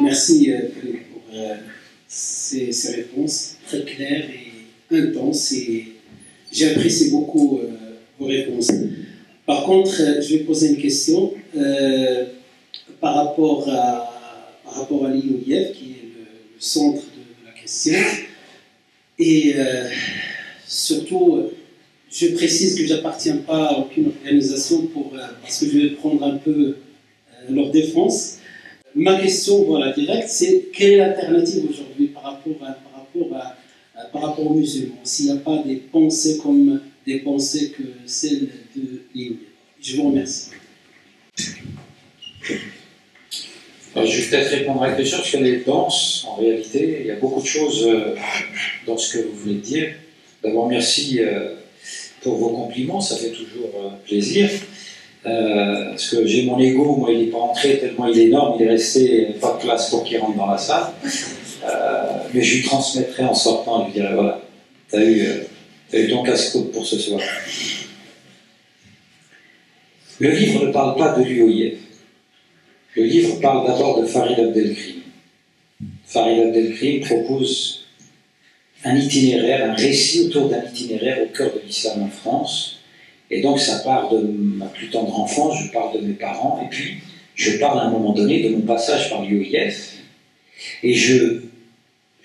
Merci pour ces réponses très claires et intenses. Et j'ai apprécié beaucoup vos réponses. Par contre, je vais poser une question par rapport à l'IOIF, qui est le centre de la question. Et surtout, je précise que je n'appartiens pas à aucune organisation parce que je vais prendre un peu leur défense. Ma question, voilà, directe, c'est quelle est l'alternative aujourd'hui par rapport aux musulmans, s'il n'y a pas des pensées comme des pensées que celles de l'IOIF. Je vous remercie. Alors, je vais peut-être répondre à la question, parce qu'elle est dense, en réalité. Il y a beaucoup de choses dans ce que vous venez de dire. D'abord, merci pour vos compliments, ça fait toujours plaisir. Parce que j'ai mon ego, moi il n'est pas entré tellement il est énorme, il est resté pas de place pour qu'il rentre dans la salle. Mais je lui transmettrai en sortant, je lui dirai voilà, tu as eu ton casse-croûte pour ce soir. Le livre ne parle pas de l'UOIF. Le livre parle d'abord de Farid Abdelkrim. Farid Abdelkrim propose un itinéraire, un récit autour d'un itinéraire au cœur de l'islam en France. Et donc ça part de ma plus tendre enfance, je parle de mes parents, et puis je parle à un moment donné de mon passage par l'UOIF. Et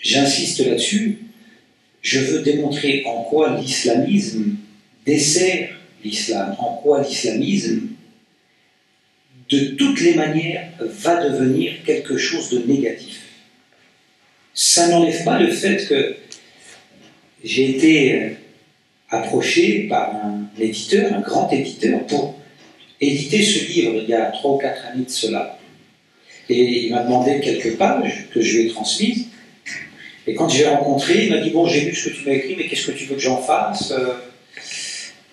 j'insiste là-dessus, je veux démontrer en quoi l'islamisme dessert l'islam, en quoi l'islamisme, de toutes les manières, va devenir quelque chose de négatif. Ça n'enlève pas le fait que j'ai été approché par un éditeur, un grand éditeur, pour éditer ce livre il y a 3 ou 4 années de cela. Et il m'a demandé quelques pages que je lui ai transmises. Et quand je l'ai rencontré, il m'a dit « Bon, j'ai lu ce que tu m'as écrit, mais qu'est-ce que tu veux que j'en fasse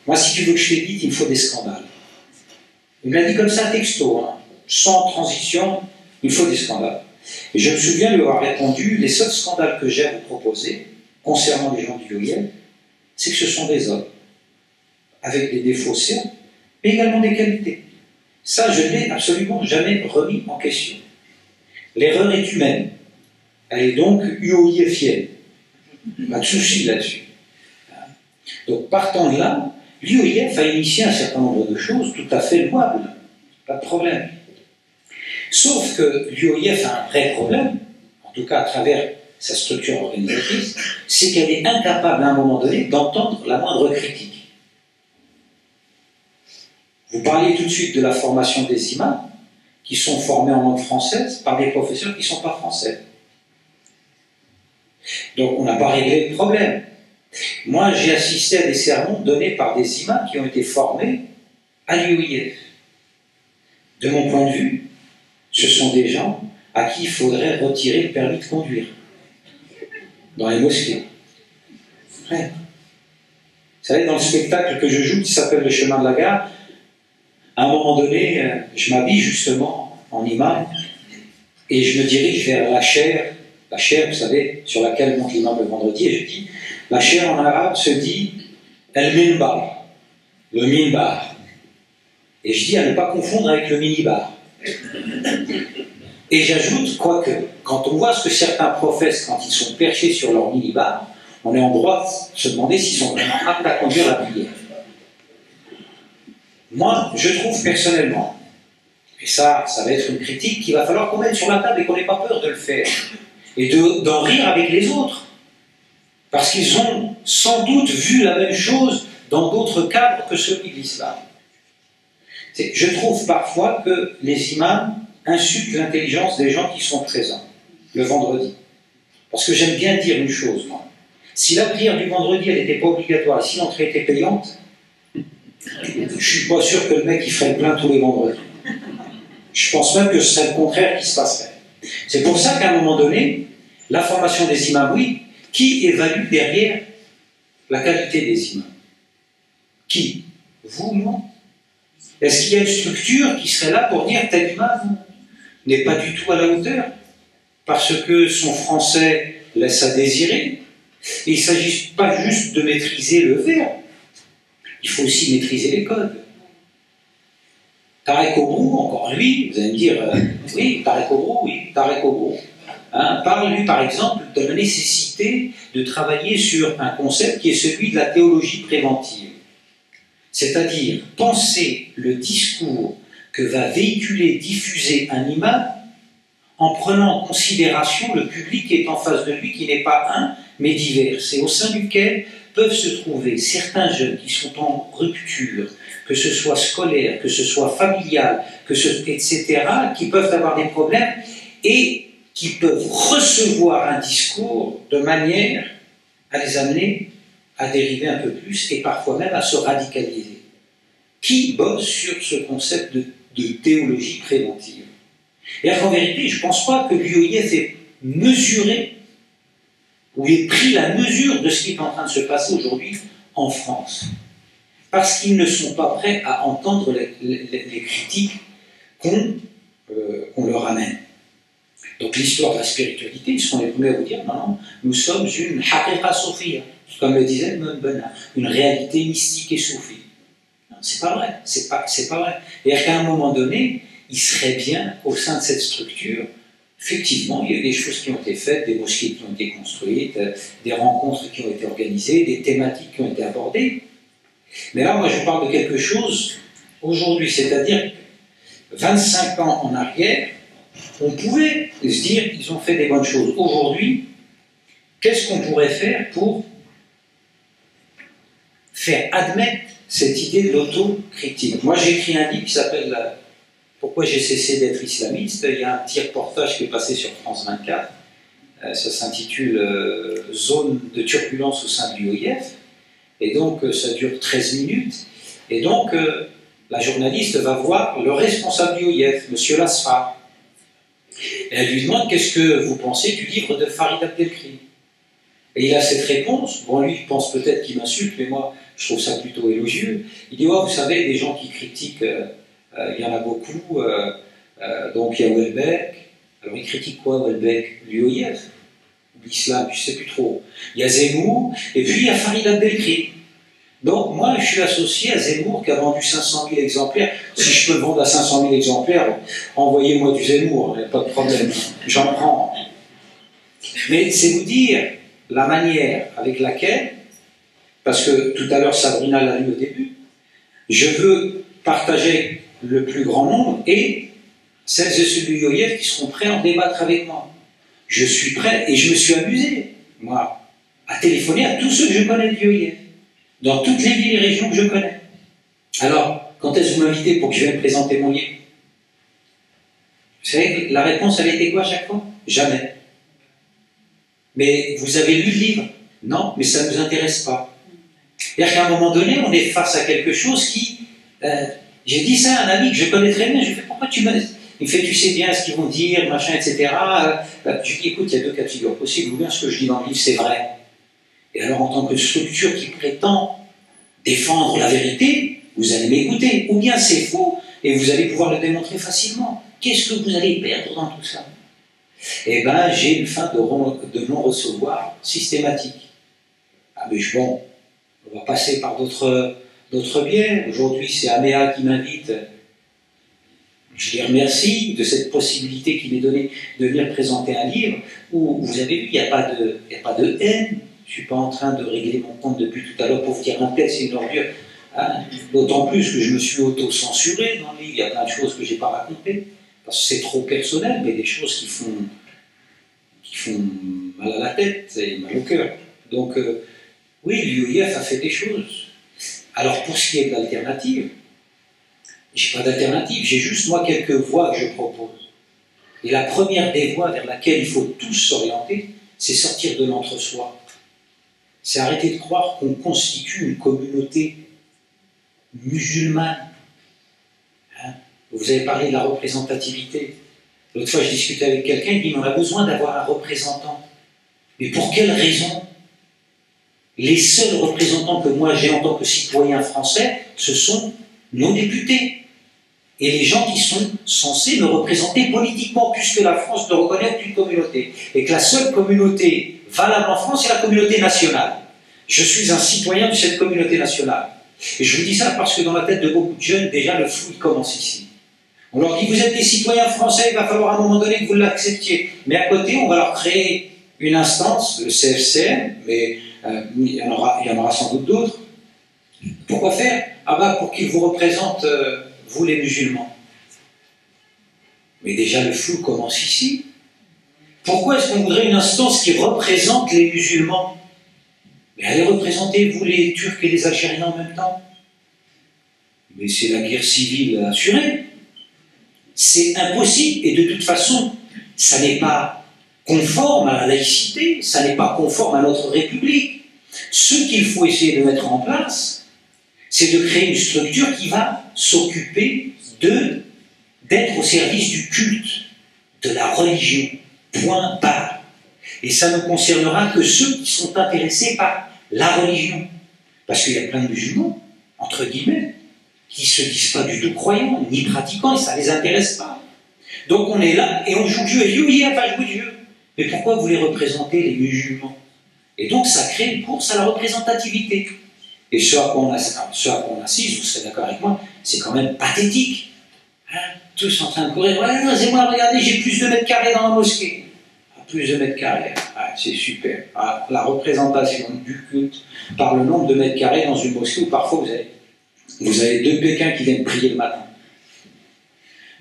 Moi, si tu veux que je t'édite, il me faut des scandales. » Il me l'a dit comme ça, texto, hein, sans transition, il me faut des scandales. Et je me souviens lui avoir répondu « Les seuls scandales que j'ai à vous proposer, concernant les gens du UOIF, c'est que ce sont des hommes, avec des défauts certes, mais également des qualités. Ça, je ne l'ai absolument jamais remis en question. L'erreur est humaine. Elle est donc UOIFienne. Pas de souci là-dessus. Donc, partant de là, l'UOIF a initié un certain nombre de choses tout à fait louables. Pas de problème. Sauf que l'UOIF a un vrai problème, en tout cas à travers sa structure organisatrice, c'est qu'elle est incapable à un moment donné d'entendre la moindre critique. Vous parliez tout de suite de la formation des imams, qui sont formés en langue française par des professeurs qui ne sont pas français. Donc on n'a pas réglé le problème. Moi j'ai assisté à des sermons donnés par des imams qui ont été formés à l'UOIF. De mon point de vue, ce sont des gens à qui il faudrait retirer le permis de conduire dans les mosquées. Ouais. Vous savez, dans le spectacle que je joue qui s'appelle Le chemin de la gare, à un moment donné, je m'habille justement en imam et je me dirige vers la chaire, vous savez, sur laquelle monte l'imam le vendredi, et je dis, la chaire en arabe se dit el-minbar, le minbar. Et je dis à ne pas confondre avec le minibar. Et j'ajoute, quoique, quand on voit ce que certains professent quand ils sont perchés sur leur minibar, on est en droit de se demander s'ils sont vraiment aptes à conduire la prière. Moi, je trouve personnellement, et ça va être une critique qu'il va falloir qu'on mette sur la table et qu'on n'ait pas peur de le faire, et d'en rire avec les autres, parce qu'ils ont sans doute vu la même chose dans d'autres cadres que celui de l'islam. Je trouve parfois que les imams insultent l'intelligence des gens qui sont présents le vendredi. Parce que j'aime bien dire une chose, moi. Si la prière du vendredi, elle n'était pas obligatoire, et si l'entrée était payante, je ne suis pas sûr que le mec il ferait plein tous les vendredis. Je pense même que ce serait le contraire qui se passerait. C'est pour ça qu'à un moment donné, la formation des imams, oui, qui évalue derrière la qualité des imams? Qui? Vous, moi? Est-ce qu'il y a une structure qui serait là pour dire tel imam n'est pas du tout à la hauteur parce que son français laisse à désirer? Et il ne s'agit pas juste de maîtriser le verbe, il faut aussi maîtriser les codes. Tarek Obrou, encore lui, vous allez me dire, oui, Tarek Obrou, hein, parle, lui, par exemple, de la nécessité de travailler sur un concept qui est celui de la théologie préventive. C'est-à-dire penser le discours que va véhiculer, diffuser un imam en prenant en considération le public qui est en face de lui, qui n'est pas un, mais divers, et au sein duquel peuvent se trouver certains jeunes qui sont en rupture, que ce soit scolaire, que ce soit familial, etc., qui peuvent avoir des problèmes et qui peuvent recevoir un discours de manière à les amener à dériver un peu plus et parfois même à se radicaliser. Qui bosse sur ce concept de théologie préventive? Et en vérité, je ne pense pas que l'UOIF ait mesuré ou ait pris la mesure de ce qui est en train de se passer aujourd'hui en France. Parce qu'ils ne sont pas prêts à entendre les critiques qu'on leur amène. Donc l'histoire de la spiritualité, ils sont les premiers à vous dire, non, nous sommes une haqiqa soufia, comme le disait Ibn Bana, une réalité mystique et soufie. Non, c'est pas vrai, c'est pas vrai. Et qu'à un moment donné, il serait bien, au sein de cette structure, effectivement, il y a eu des choses qui ont été faites, des mosquées qui ont été construites, des rencontres qui ont été organisées, des thématiques qui ont été abordées. Mais là, moi, je parle de quelque chose aujourd'hui, c'est-à-dire 25 ans en arrière, on pouvait se dire qu'ils ont fait des bonnes choses. Aujourd'hui, qu'est-ce qu'on pourrait faire pour faire admettre cette idée de l'autocritique? Moi, j'ai écrit un livre qui s'appelle « Pourquoi j'ai cessé d'être islamiste ». Il y a un petit reportage qui est passé sur France 24. Ça s'intitule « Zone de turbulence au sein de l'UOIF ». Et donc, ça dure 13 minutes. Et donc, la journaliste va voir le responsable du l'UOIF, M. Lasfar. Et elle lui demande « Qu'est-ce que vous pensez du livre de Farid Abdelkrim ?» Et il a cette réponse. Bon, lui, il pense peut-être qu'il m'insulte, mais moi, je trouve ça plutôt élogieux. Il dit « Oh, vous savez, les gens qui critiquent, il y en a beaucoup. Donc, il y a Houellebecq. Alors, il critique quoi, Houellebecq? L'UOIF, l'islam, je ne sais plus trop. Il y a Zemmour, et puis il y a Farid Abdelkrim. Donc, moi, je suis associé à Zemmour qui a vendu 500 000 exemplaires. Si je peux le vendre à 500 000 exemplaires, envoyez-moi du Zemmour, il n'y a pas de problème. J'en prends. Mais c'est vous dire la manière avec laquelle, parce que tout à l'heure, Sabrina l'a lu au début, je veux partager le plus grand nombre et celles et ceux du l'UOIF qui seront prêts à en débattre avec moi. Je suis prêt et je me suis amusé, moi, à téléphoner à tous ceux que je connais du l'UOIF, dans toutes les villes et régions que je connais. Alors, quand est-ce que vous m'invitez pour que je vienne présenter mon livre? Vous savez, la réponse, elle était quoi à chaque fois? Jamais. Mais vous avez lu le livre? Non, mais ça ne nous intéresse pas. C'est-à-dire qu'à un moment donné, on est face à quelque chose qui... j'ai dit ça à un ami que je connais très bien, je lui ai fait, pourquoi tu me... Il me fait, tu sais bien ce qu'ils vont dire, machin, etc. Je lui dis, écoute, il y a deux cas de figure possibles, ou bien ce que je dis dans le livre, c'est vrai. Et alors, en tant que structure qui prétend défendre la vérité, vous allez m'écouter. Ou bien c'est faux, et vous allez pouvoir le démontrer facilement. Qu'est-ce que vous allez perdre dans tout ça? Eh bien, j'ai une fin de non-recevoir systématique. Ah, mais bon, on va passer par d'autres biais. Aujourd'hui, c'est Améa qui m'invite. Je les remercie de cette possibilité qui m'est donnée de venir présenter un livre où, vous avez vu, il n'y a pas de haine. Je ne suis pas en train de régler mon compte depuis tout à l'heure pour vous dire un tel, c'est une ordure. Hein, d'autant plus que je me suis auto-censuré dans le livre. Il y a plein de choses que je n'ai pas racontées. Parce que c'est trop personnel, mais des choses qui font mal à la tête et mal au cœur. Donc, oui, l'UOIF a fait des choses. Alors, pour ce qui est de l'alternative, je n'ai pas d'alternative, j'ai juste moi quelques voies que je propose. Et la première des voies vers laquelle il faut tous s'orienter, c'est sortir de l'entre-soi. C'est arrêter de croire qu'on constitue une communauté musulmane. Hein? Vous avez parlé de la représentativité. L'autre fois, je discutais avec quelqu'un, il dit, on a besoin d'avoir un représentant. Mais pour quelle raison? Les seuls représentants que moi j'ai en tant que citoyen français, ce sont nos députés. Et les gens qui sont censés me représenter politiquement, puisque la France ne reconnaît aucune communauté. Et que la seule communauté valable en France, c'est la communauté nationale. Je suis un citoyen de cette communauté nationale. Et je vous dis ça parce que dans la tête de beaucoup de jeunes, déjà le flou il commence ici. On leur dit, vous êtes des citoyens français, il va falloir à un moment donné que vous l'acceptiez. Mais à côté, on va leur créer une instance, le CFCM, mais il y en aura sans doute d'autres. Pourquoi faire? Ah ben, pour qu'ils vous représentent, vous les musulmans. Mais déjà, le flou commence ici. Pourquoi est-ce qu'on voudrait une instance qui représente les musulmans? Mais allez représenter, vous, les Turcs et les Algériens en même temps. Mais c'est la guerre civile assurée. C'est impossible. Et de toute façon, ça n'est pas conforme à la laïcité, ça n'est pas conforme à notre République. Ce qu'il faut essayer de mettre en place, c'est de créer une structure qui va s'occuper d'être au service du culte, de la religion. Point barre. Et ça ne concernera que ceux qui sont intéressés par la religion. Parce qu'il y a plein de musulmans, entre guillemets, qui ne se disent pas du tout croyants, ni pratiquants, et ça ne les intéresse pas. Donc on est là, et on joue Dieu, et oui, elle va jouer Dieu. Mais pourquoi vous les représentez, les musulmans? Et donc ça crée une course à la représentativité. Et ce à quoi on assiste, vous serez d'accord avec moi, c'est quand même pathétique. Hein? Tous en train de courir, ouais, non, c'est moi, regardez, j'ai plus de mètres carrés dans la mosquée. Ah, plus de mètres carrés, ah, c'est super. Ah, la représentation du culte par le nombre de mètres carrés dans une mosquée où parfois vous avez 2 Pékins qui viennent prier le matin.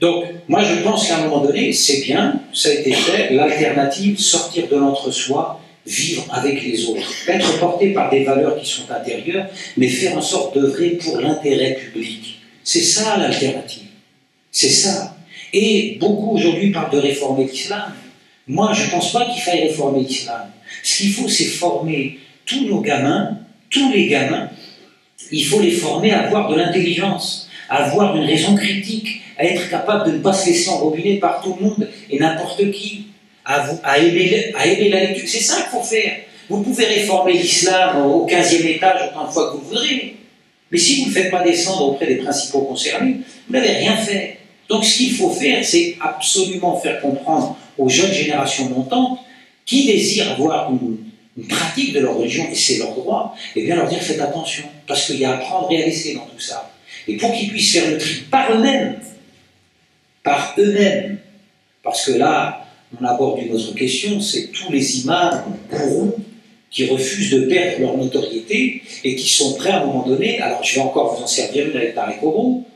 Donc, moi je pense qu'à un moment donné, c'est bien, ça a été fait, l'alternative, sortir de l'entre-soi, vivre avec les autres, être porté par des valeurs qui sont intérieures, mais faire en sorte d'œuvrer pour l'intérêt public. C'est ça l'alternative. C'est ça. Et beaucoup aujourd'hui parlent de réformer l'islam. Moi, je ne pense pas qu'il faille réformer l'islam. Ce qu'il faut, c'est former tous nos gamins, tous les gamins, il faut les former à avoir de l'intelligence, à avoir une raison critique, à être capable de ne pas se laisser enrobiner par tout le monde et n'importe qui, à aimer la lecture. C'est ça qu'il faut faire. Vous pouvez réformer l'islam au 15e étage autant de fois que vous voudrez, mais si vous ne le faites pas descendre auprès des principaux concernés, vous n'avez rien fait. Donc ce qu'il faut faire, c'est absolument faire comprendre aux jeunes générations montantes qui désirent avoir une pratique de leur religion, et c'est leur droit, et bien leur dire faites attention, parce qu'il y a à prendre et à laisser dans tout ça. Et pour qu'ils puissent faire le tri par eux-mêmes, parce que là, on aborde une autre question, c'est tous les imams gourous qui refusent de perdre leur notoriété et qui sont prêts à un moment donné, alors je vais encore vous en servir une avec Tarek Obro,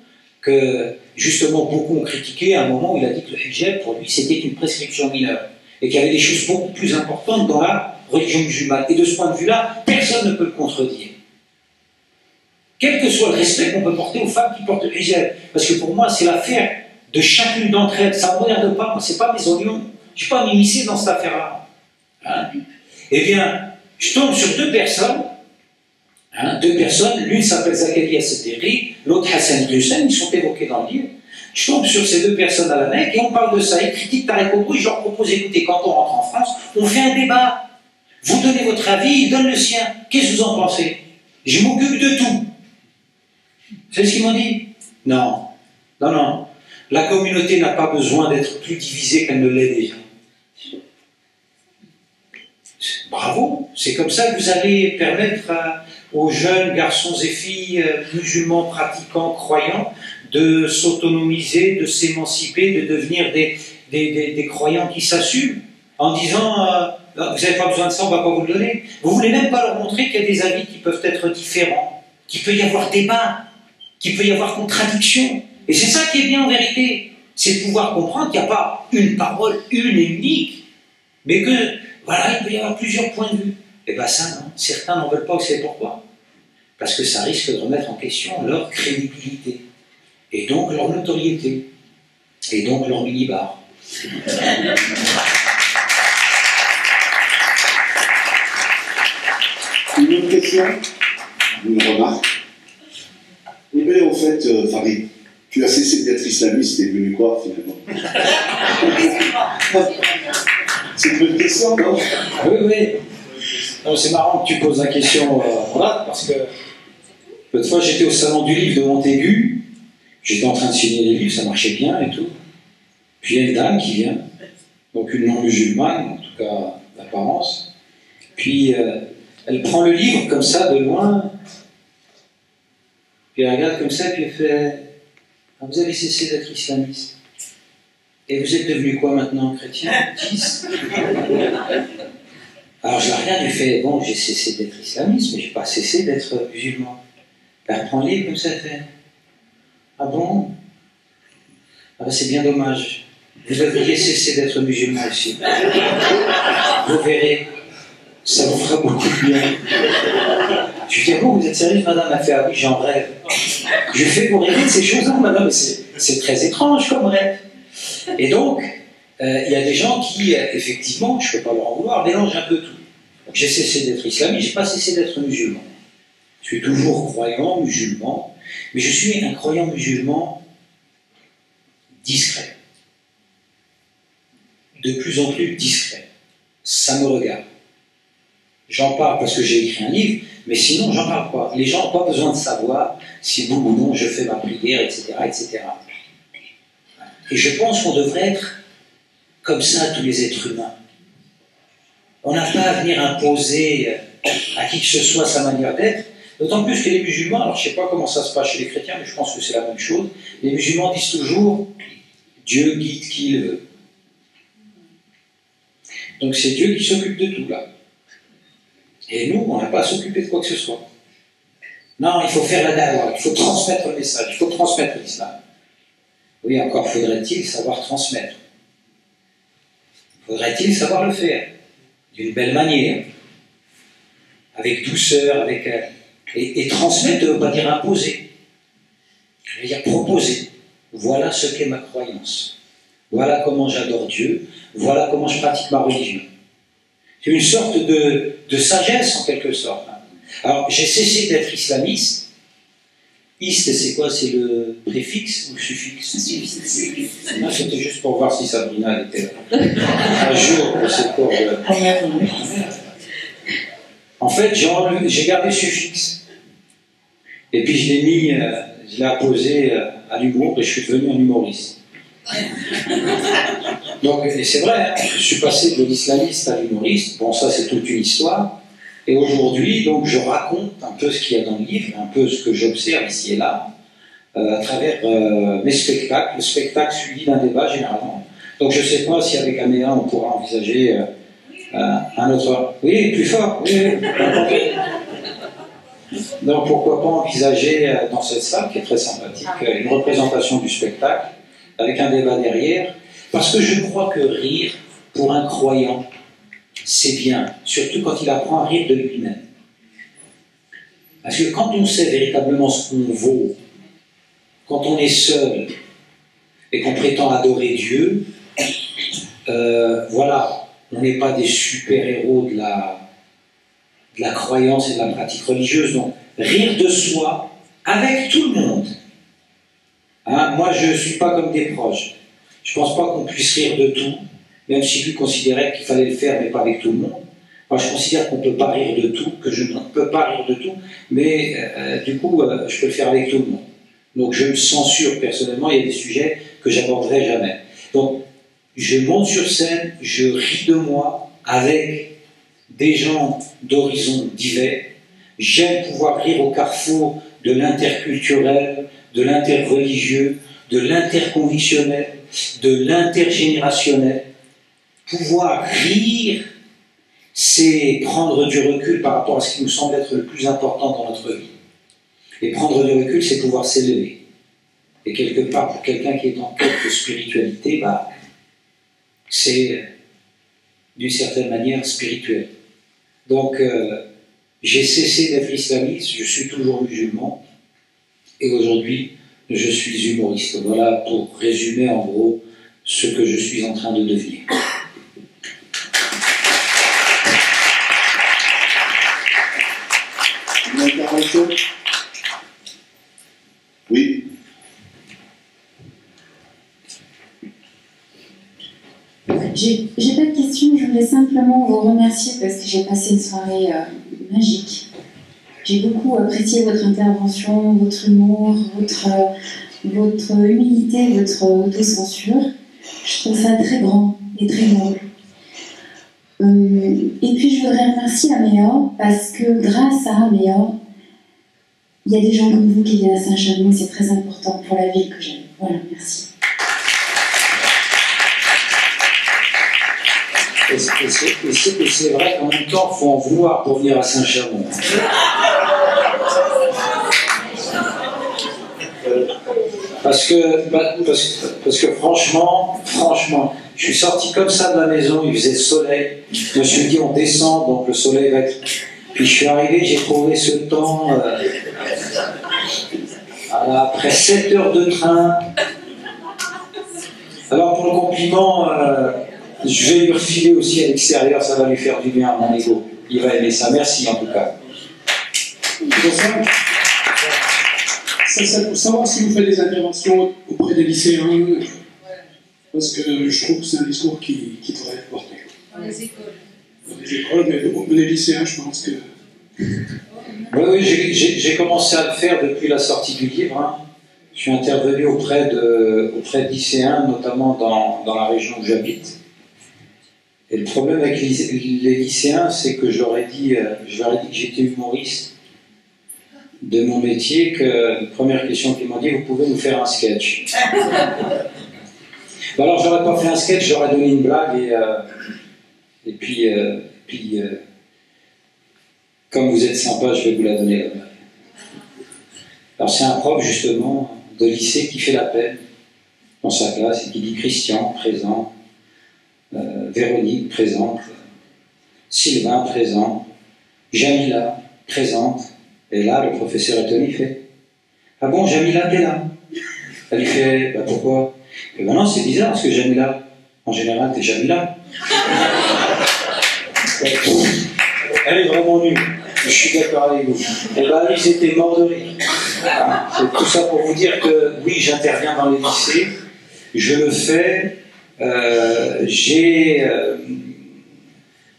que justement beaucoup ont critiqué à un moment où il a dit que le hijab, pour lui, c'était une prescription mineure, et qu'il y avait des choses beaucoup plus importantes dans la religion musulmane. Et de ce point de vue-là, personne ne peut le contredire. Quel que soit le respect qu'on peut porter aux femmes qui portent le hijab. Parce que pour moi, c'est l'affaire de chacune d'entre elles. Ça ne me regarde pas, c'est pas mes oignons. Je ne suis pas m'immiscer dans cette affaire-là. Hein? Eh bien, je tombe sur 2 personnes. Hein, 2 personnes, l'une s'appelle Zakaria Sederi, l'autre Hassan Hussein, ils sont évoqués dans le livre. Je tombe sur ces 2 personnes à la Mecque et on parle de ça. Ils critiquent Tarek Obro, je leur propose, écoutez, quand on rentre en France, on fait un débat. Vous donnez votre avis, il donne le sien. Qu'est-ce que vous en pensez? Je m'occupe de tout. C'est ce qu'ils m'ont dit? Non. Non, non. La communauté n'a pas besoin d'être plus divisée qu'elle ne l'est déjà. Bravo. C'est comme ça que vous allez permettre aux jeunes garçons et filles musulmans, pratiquants, croyants, de s'autonomiser, de s'émanciper, de devenir des croyants qui s'assument, en disant vous n'avez pas besoin de ça, on ne va pas vous le donner. Vous ne voulez même pas leur montrer qu'il y a des avis qui peuvent être différents, qu'il peut y avoir débat, qu'il peut y avoir contradiction. Et c'est ça qui est bien en vérité, c'est de pouvoir comprendre qu'il n'y a pas une parole, une et unique, mais que, voilà, il peut y avoir plusieurs points de vue. Et bien ça, non, certains n'en veulent pas, vous savez pourquoi? Parce que ça risque de remettre en question leur crédibilité, et donc leur notoriété, et donc leur minibar. Une autre question? Une remarque? Mais en fait, Farid, tu as cessé d'être islamiste et devenu quoi finalement? C'est une bonne question, non? Oui, oui. C'est marrant que tu poses la question là, parce que l'autre fois j'étais au salon du livre de Montaigu, j'étais en train de signer les livres, ça marchait bien et tout. Puis il y a une dame qui vient, donc une non-musulmane, en tout cas d'apparence, puis elle prend le livre comme ça de loin, puis elle regarde comme ça, puis elle fait Ah, vous avez cessé d'être islamiste. Et vous êtes devenu quoi maintenant, chrétien? 10. Alors je la regarde, je fais, bon, j'ai cessé d'être islamiste, mais je n'ai pas cessé d'être musulman. Elle reprend le livre comme ça, elle fait, ah bon? Ah ben c'est bien dommage. Vous devriez cesser d'être musulman aussi. Vous verrez, ça vous fera beaucoup de bien. Je lui dis, ah bon, vous êtes sérieuse, madame? Elle fait, ah oui, j'en rêve. Je fais pour rêver de ces choses-là, madame, mais c'est très étrange comme rêve. Et donc, il y a des gens qui, effectivement, je ne peux pas leur en vouloir, mélangent un peu tout. J'ai cessé d'être islamiste, je n'ai pas cessé d'être musulman. Je suis toujours croyant, musulman, mais je suis un croyant musulman discret. De plus en plus discret. Ça me regarde. J'en parle parce que j'ai écrit un livre, mais sinon, j'en parle pas. Les gens n'ont pas besoin de savoir si oui ou non je fais ma prière, etc., etc. Et je pense qu'on devrait être comme ça, tous les êtres humains. On n'a pas à venir imposer à qui que ce soit sa manière d'être, d'autant plus que les musulmans, alors je ne sais pas comment ça se passe chez les chrétiens, mais je pense que c'est la même chose, les musulmans disent toujours « Dieu guide qui il veut ». Donc c'est Dieu qui s'occupe de tout, là. Et nous, on n'a pas à s'occuper de quoi que ce soit. Non, il faut faire la dawa, il faut transmettre le message, il faut transmettre l'islam. Oui, encore faudrait-il savoir transmettre. Faudrait-il savoir le faire d'une belle manière, avec douceur, et transmettre ne veut pas dire imposer. Ça veut dire proposer. Voilà ce qu'est ma croyance. Voilà comment j'adore Dieu. Voilà comment je pratique ma religion. C'est une sorte de sagesse en quelque sorte. Alors, j'ai cessé d'être islamiste. Iste, c'est quoi? C'est le préfixe ou le suffixe? Non, c'était juste pour voir si Sabrina était un jour pour ses cours de... En fait, j'ai gardé le suffixe. Et puis je l'ai apposé à l'humour et je suis devenu un humoriste. Donc, et c'est vrai, hein, je suis passé de l'islamiste à l'humoriste. Bon, ça c'est toute une histoire. Et aujourd'hui, donc, je raconte un peu ce qu'il y a dans le livre, un peu ce que j'observe ici et là, à travers mes spectacles, le spectacle suivi d'un débat généralement. Donc je ne sais pas si avec Améa on pourra envisager un autre... Oui, plus fort, oui. Donc pourquoi pas envisager dans cette salle, qui est très sympathique, une représentation du spectacle, avec un débat derrière, parce que je crois que rire, pour un croyant, c'est bien, surtout quand il apprend à rire de lui-même. Parce que quand on sait véritablement ce qu'on vaut, quand on est seul et qu'on prétend adorer Dieu, voilà, on n'est pas des super-héros de la croyance et de la pratique religieuse. Donc, rire de soi avec tout le monde. Hein, moi, je ne suis pas comme des proches. Je ne pense pas qu'on puisse rire de tout, même si lui considérait qu'il fallait le faire, mais pas avec tout le monde. Moi, je considère qu'on ne peut pas rire de tout, que je ne peux pas rire de tout, mais du coup, je peux le faire avec tout le monde. Donc, je me censure personnellement, il y a des sujets que j'aborderai jamais. Donc, je monte sur scène, je ris de moi avec des gens d'horizons divers. J'aime pouvoir rire au carrefour de l'interculturel, de l'interreligieux, de l'interconvictionnel, de l'intergénérationnel. Pouvoir rire, c'est prendre du recul par rapport à ce qui nous semble être le plus important dans notre vie. Et prendre du recul, c'est pouvoir s'élever. Et quelque part, pour quelqu'un qui est en quête de spiritualité, bah, c'est d'une certaine manière spirituel. Donc, j'ai cessé d'être islamiste, je suis toujours musulman, et aujourd'hui, je suis humoriste. Voilà pour résumer en gros ce que je suis en train de devenir. Une intervention? Oui. J'ai pas de questions, je voulais simplement vous remercier parce que j'ai passé une soirée magique. J'ai beaucoup apprécié votre intervention, votre humour, votre humilité, votre autocensure. Je trouve ça très grand et très noble. Et puis je voudrais remercier Améa parce que grâce à Améa, il y a des gens comme vous qui viennent à Saint-Chamond, c'est très important pour la ville que j'aime. Voilà, merci. Et c'est vrai qu'en même temps, il faut en vouloir pour venir à Saint-Chamond. Parce que franchement, je suis sorti comme ça de la maison, il faisait soleil. Je me suis dit, on descend, donc le soleil va être... Puis je suis arrivé, j'ai trouvé ce temps... après 7 heures de train. Alors pour le compliment, je vais lui refiler aussi à l'extérieur, ça va lui faire du bien à mon ego. Il va aimer ça. Merci en tout cas. C'est pour savoir si vous faites des interventions auprès des lycéens, parce que je trouve que c'est un discours qui devrait être porté. Dans les écoles. Dans les écoles, mais les lycéens, je pense que... Oui, j'ai commencé à le faire depuis la sortie du livre. Hein. Je suis intervenu auprès de lycéens, notamment dans la région où j'habite. Et le problème avec les lycéens, c'est que je leur ai dit que j'étais humoriste de mon métier, que la première question qu'ils m'ont dit, vous pouvez nous faire un sketch. Alors j'aurais pas fait un sketch, j'aurais donné une blague et puis comme vous êtes sympa, je vais vous la donner la blague. Alors c'est un prof justement de lycée qui fait la peine dans sa classe et qui dit Christian, présent, Véronique, présente, Sylvain, présent, Jamila, présente. Et là, le professeur étonné fait ah bon, Jamila, t'es là? Elle lui fait bah pourquoi? Et ben non, c'est bizarre parce que Jamila, en général, t'es Jamila. Elle est vraiment nulle. Je suis d'accord avec vous. Et ben ils étaient morts de rire. Voilà. C'est tout ça pour vous dire que oui, j'interviens dans les lycées. Je le fais. J'ai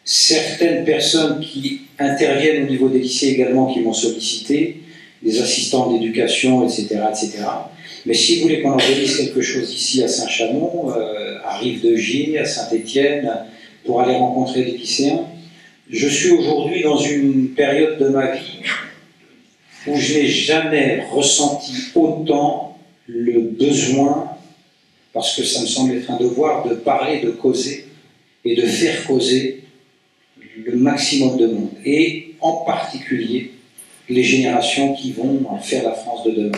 certaines personnes qui interviennent au niveau des lycées également qui m'ont sollicité, des assistants d'éducation, etc., etc. Mais si vous voulez qu'on organise quelque chose ici à Saint-Chamond, à Rive-de-Gier, à Saint-Étienne, pour aller rencontrer des lycéens, je suis aujourd'hui dans une période de ma vie où je n'ai jamais ressenti autant le besoin, parce que ça me semble être un devoir, de parler, de causer et de faire causer le maximum de monde, et en particulier les générations qui vont faire la France de demain.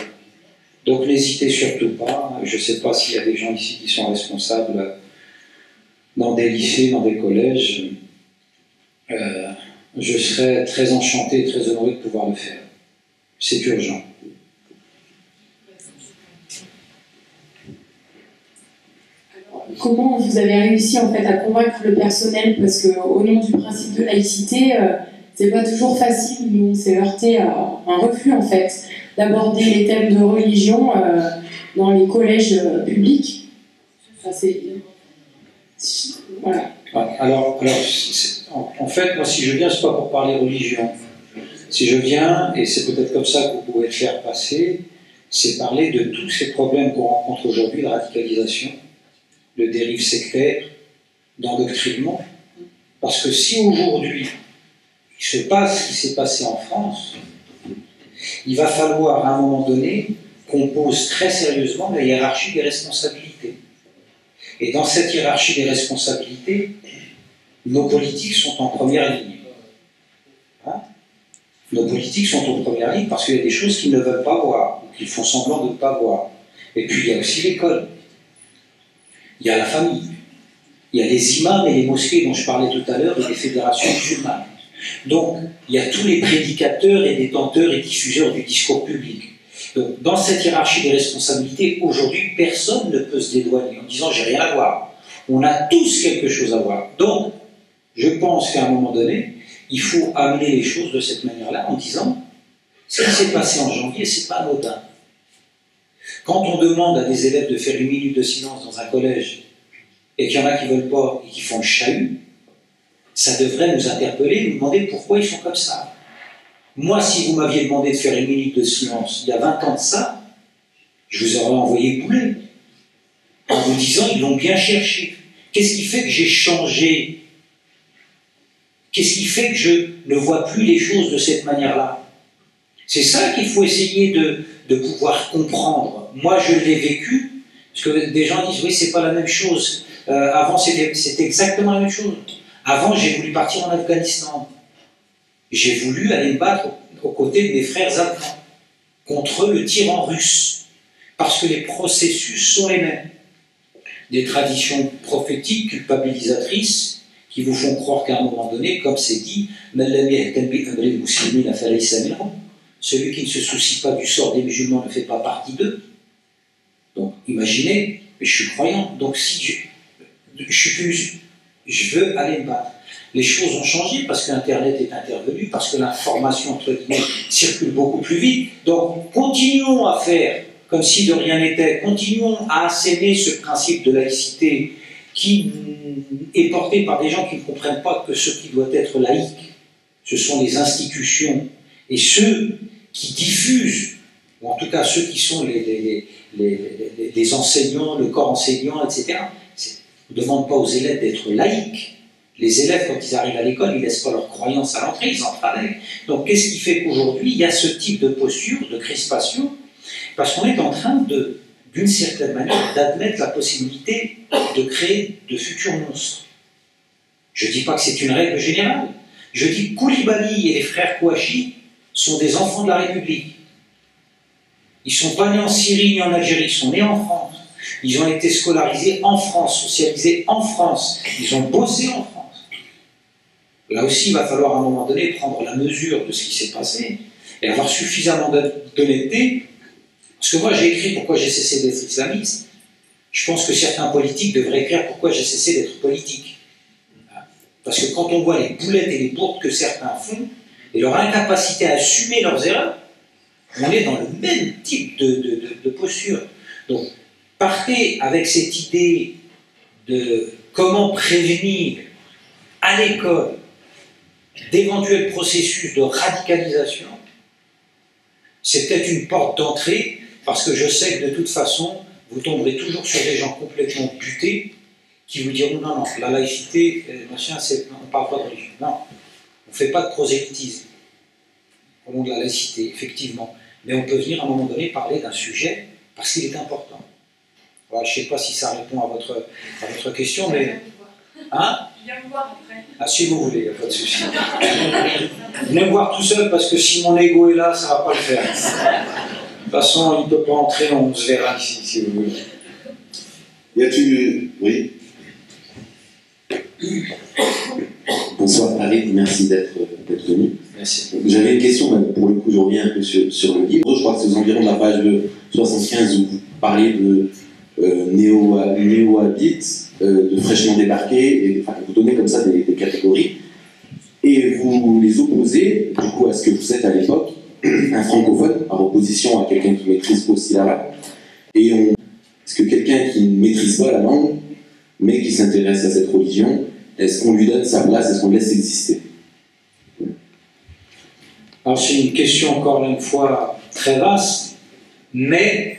Donc n'hésitez surtout pas, je ne sais pas s'il y a des gens ici qui sont responsables dans des lycées, dans des collèges, je serais très enchanté et très honoré de pouvoir le faire. C'est urgent. Comment vous avez réussi en fait à convaincre le personnel, parce qu'au nom du principe de laïcité, c'est pas toujours facile, nous on s'est heurté à un refus en fait d'aborder les thèmes de religion dans les collèges publics. Enfin, voilà. Alors en fait, moi si je viens, c'est pas pour parler religion. Si je viens, et c'est peut-être comme ça que vous pouvez le faire passer, c'est parler de tous ces problèmes qu'on rencontre aujourd'hui, de radicalisation, de dérive sectaire, d'endoctrinement. Parce que si aujourd'hui, il se passe ce qui s'est passé en France, il va falloir à un moment donné qu'on pose très sérieusement la hiérarchie des responsabilités. Et dans cette hiérarchie des responsabilités, nos politiques sont en première ligne. Hein? Nos politiques sont en première ligne parce qu'il y a des choses qu'ils ne veulent pas voir, ou qu'ils font semblant de ne pas voir. Et puis il y a aussi l'école. Il y a la famille, il y a les imams et les mosquées dont je parlais tout à l'heure, et les fédérations musulmanes. Donc, il y a tous les prédicateurs et détenteurs et diffuseurs du discours public. Donc, dans cette hiérarchie des responsabilités, aujourd'hui, personne ne peut se dédouaner en disant « j'ai rien à voir ». On a tous quelque chose à voir. Donc, je pense qu'à un moment donné, il faut amener les choses de cette manière-là en disant « ce qui s'est passé en janvier, c'est pas anodin ». Quand on demande à des élèves de faire une minute de silence dans un collège et qu'il y en a qui ne veulent pas et qui font le chahut, ça devrait nous interpeller, nous demander pourquoi ils sont comme ça. Moi, si vous m'aviez demandé de faire une minute de silence il y a 20 ans de ça, je vous aurais envoyé bouler en vous disant ils l'ont bien cherché. Qu'est-ce qui fait que j'ai changé? Qu'est-ce qui fait que je ne vois plus les choses de cette manière-là? C'est ça qu'il faut essayer de pouvoir comprendre. Moi, je l'ai vécu, parce que des gens disent, oui, c'est pas la même chose. Avant, c'était exactement la même chose. Avant, j'ai voulu partir en Afghanistan. J'ai voulu aller me battre aux côtés de mes frères afghans, contre le tyran russe, parce que les processus sont les mêmes. Des traditions prophétiques, culpabilisatrices, qui vous font croire qu'à un moment donné, comme c'est dit, celui qui ne se soucie pas du sort des musulmans ne fait pas partie d'eux. Donc, imaginez, je suis croyant, donc si je veux aller me battre. Les choses ont changé parce qu'Internet est intervenu, parce que l'information, entre guillemets, circule beaucoup plus vite. Donc, continuons à faire comme si de rien n'était, continuons à asséner ce principe de laïcité qui est porté par des gens qui ne comprennent pas que ce qui doit être laïque, ce sont les institutions et ceux qui diffusent, ou en tout cas ceux qui sont les enseignants, le corps enseignant, etc. On ne demande pas aux élèves d'être laïques. Les élèves, quand ils arrivent à l'école, ils ne laissent pas leur croyance à l'entrée, ils entrent avec. Donc qu'est-ce qui fait qu'aujourd'hui, il y a ce type de posture, de crispation, parce qu'on est en train d'une certaine manière, d'admettre la possibilité de créer de futurs monstres. Je ne dis pas que c'est une règle générale. Je dis que Koulibaly et les frères Kouachi sont des enfants de la République. Ils ne sont pas nés en Syrie ni en Algérie, ils sont nés en France. Ils ont été scolarisés en France, socialisés en France. Ils ont bossé en France. Là aussi, il va falloir à un moment donné prendre la mesure de ce qui s'est passé et avoir suffisamment d'honnêteté. Parce que moi, j'ai écrit pourquoi j'ai cessé d'être islamiste. Je pense que certains politiques devraient écrire pourquoi j'ai cessé d'être politique. Parce que quand on voit les boulettes et les bourdes que certains font, et leur incapacité à assumer leurs erreurs, on est dans le même type de posture. Donc, partez avec cette idée de comment prévenir à l'école d'éventuels processus de radicalisation. C'est peut-être une porte d'entrée, parce que je sais que de toute façon, vous tomberez toujours sur des gens complètement butés qui vous diront non, non, la laïcité, machin, on ne parle pas de religion. Non, on ne fait pas de prosélytisme au nom de la laïcité, effectivement. Mais on peut venir à un moment donné parler d'un sujet parce qu'il est important. Voilà, je ne sais pas si ça répond à votre question, mais. Hein? Je viens vous voir après. Ah, si vous voulez, il n'y a pas de souci. Venez me voir tout seul parce que si mon ego est là, ça ne va pas le faire. De toute façon, il ne peut pas entrer, on se verra ici, si vous voulez. Y a-t-il. Oui. Bonsoir Farid, merci d'être venu. Merci. J'avais une question, mais pour le coup je reviens un peu sur le livre. Je crois que c'est aux environs de la page 75 où vous parlez de néo-habites, de fraîchement débarqués, et enfin, vous donnez comme ça des catégories, et vous les opposez du coup à ce que vous êtes à l'époque, un francophone, par opposition à quelqu'un qui maîtrise aussi la langue. Et est-ce que quelqu'un qui ne maîtrise pas la langue, mais qui s'intéresse à cette religion, est-ce qu'on lui donne sa place, est-ce qu'on le laisse exister? Alors c'est une question encore une fois très vaste, mais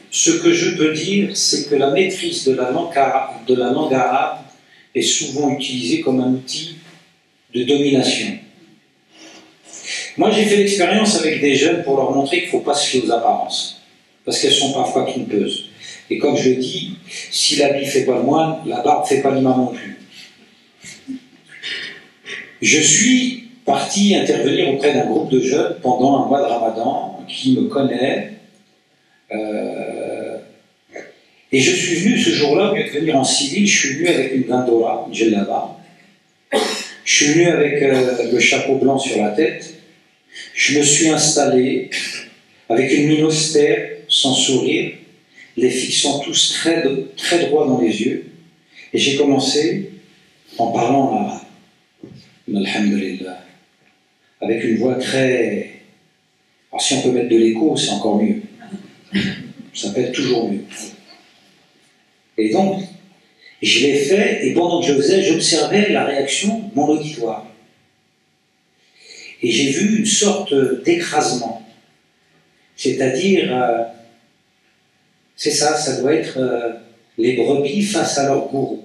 ce que je peux dire, c'est que la maîtrise de la langue arabe est souvent utilisée comme un outil de domination. Moi j'ai fait l'expérience avec des jeunes pour leur montrer qu'il ne faut pas se fier aux apparences, parce qu'elles sont parfois trompeuses. Et comme je dis, si l'habit ne fait pas le moine, la barbe ne fait pas l'imam non plus. Je suis parti intervenir auprès d'un groupe de jeunes pendant un mois de Ramadan qui me connaît. Et je suis venu ce jour-là, au lieu de venir en civil, je suis venu avec une gandora, une djellaba. Je suis venu avec le chapeau blanc sur la tête. Je me suis installé avec une mine austère, sans sourire, les fixant tous très droit dans les yeux. Et j'ai commencé en parlant en arabe. Alhamdulillah. Avec une voix très... Alors si on peut mettre de l'écho, c'est encore mieux. Ça peut être toujours mieux. Et donc, je l'ai fait, et pendant que je faisais, j'observais la réaction de mon auditoire. Et j'ai vu une sorte d'écrasement. C'est-à-dire, c'est ça, ça doit être les brebis face à leur gourou.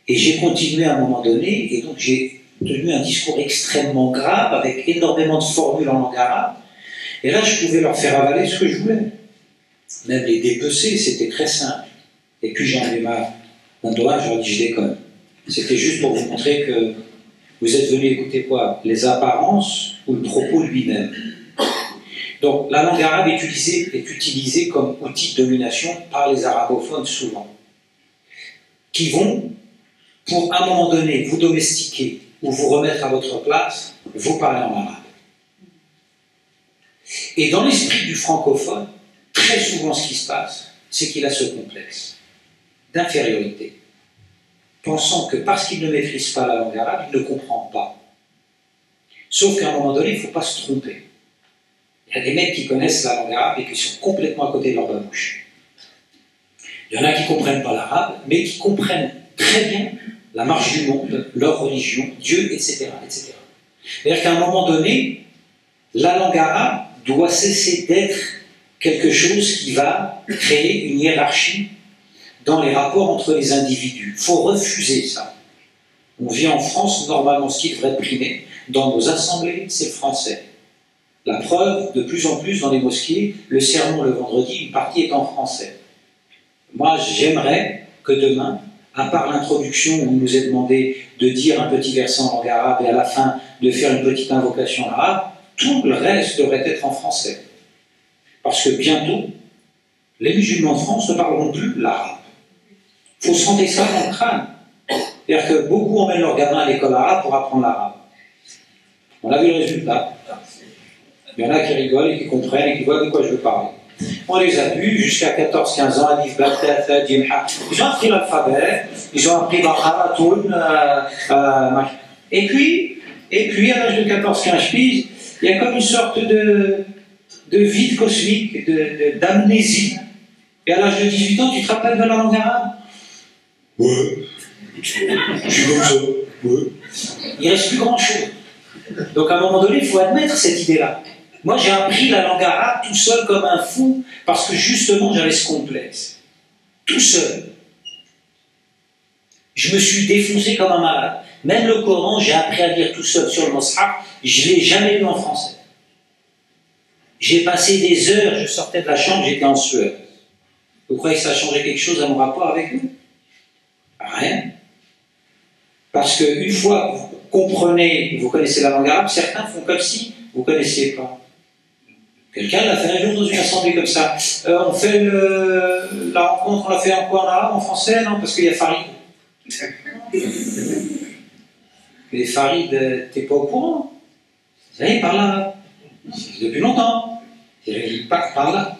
Et j'ai continué à un moment donné, et donc j'ai tenu un discours extrêmement grave, avec énormément de formules en langue arabe, et là je pouvais leur faire avaler ce que je voulais. Même les dépecer, c'était très simple. Et puis j'ai enlevé mon doigt, je leur ai dit je déconne. C'était juste pour vous montrer que vous êtes venu écouter quoi? Les apparences ou le propos lui-même. Donc la langue arabe est utilisée comme outil de domination par les arabophones souvent, qui vont, pour à un moment donné, vous domestiquer ou vous remettre à votre place, vous parler en arabe. Et dans l'esprit du francophone, très souvent ce qui se passe, c'est qu'il a ce complexe d'infériorité, pensant que parce qu'il ne maîtrise pas la langue arabe, il ne comprend pas. Sauf qu'à un moment donné, il ne faut pas se tromper. Il y a des mecs qui connaissent la langue arabe et qui sont complètement à côté de leur babouche. Il y en a qui ne comprennent pas l'arabe, mais qui comprennent très bien la marche du monde, leur religion, Dieu, etc. etc. C'est-à-dire qu'à un moment donné, la langue arabe doit cesser d'être quelque chose qui va créer une hiérarchie dans les rapports entre les individus. Il faut refuser ça. On vit en France, normalement, ce qui devrait primer dans nos assemblées, c'est le français. La preuve, de plus en plus dans les mosquées, le sermon le vendredi, une partie est en français. Moi, j'aimerais que demain, à part l'introduction où il nous est demandé de dire un petit verset en langue arabe et à la fin de faire une petite invocation arabe, tout le reste devrait être en français. Parce que bientôt, les musulmans de France ne parleront plus l'arabe. Il faut se rentrer ça dans le crâne. C'est-à-dire que beaucoup emmènent leurs gamins à l'école arabe pour apprendre l'arabe. On a vu le résultat. Il y en a qui rigolent et qui comprennent et qui voient de quoi je veux parler. On les a vus jusqu'à 14-15 ans, Alif, Bata, Jimha. Ils ont appris l'alphabet, ils ont appris Baharatoun, et puis, à l'âge de 14-15 piges, il y a comme une sorte de vide cosmique, d'amnésie. Et à l'âge de 18 ans, tu te rappelles de la langue arabe? Ouais. Je suis comme ça. Ouais. Il ne reste plus grand-chose. Donc à un moment donné, il faut admettre cette idée-là. Moi, j'ai appris la langue arabe tout seul comme un fou, parce que justement, j'avais ce complexe. Tout seul. Je me suis défoncé comme un malade. Même le Coran, j'ai appris à lire tout seul sur le Mus'haf, je ne l'ai jamais lu en français. J'ai passé des heures, je sortais de la chambre, j'étais en sueur. Vous croyez que ça a changé quelque chose à mon rapport avec vous? Rien. Parce qu'une fois que vous comprenez, vous connaissez la langue arabe, certains font comme si vous ne connaissiez pas. Quelqu'un l'a fait un jour dans une assemblée comme ça. On fait la rencontre, on l'a fait en quoi, en arabe, en français? Non, parce qu'il y a Farid. Les Farid, t'es pas au courant? Vous savez, par là. Depuis longtemps. Il part par là.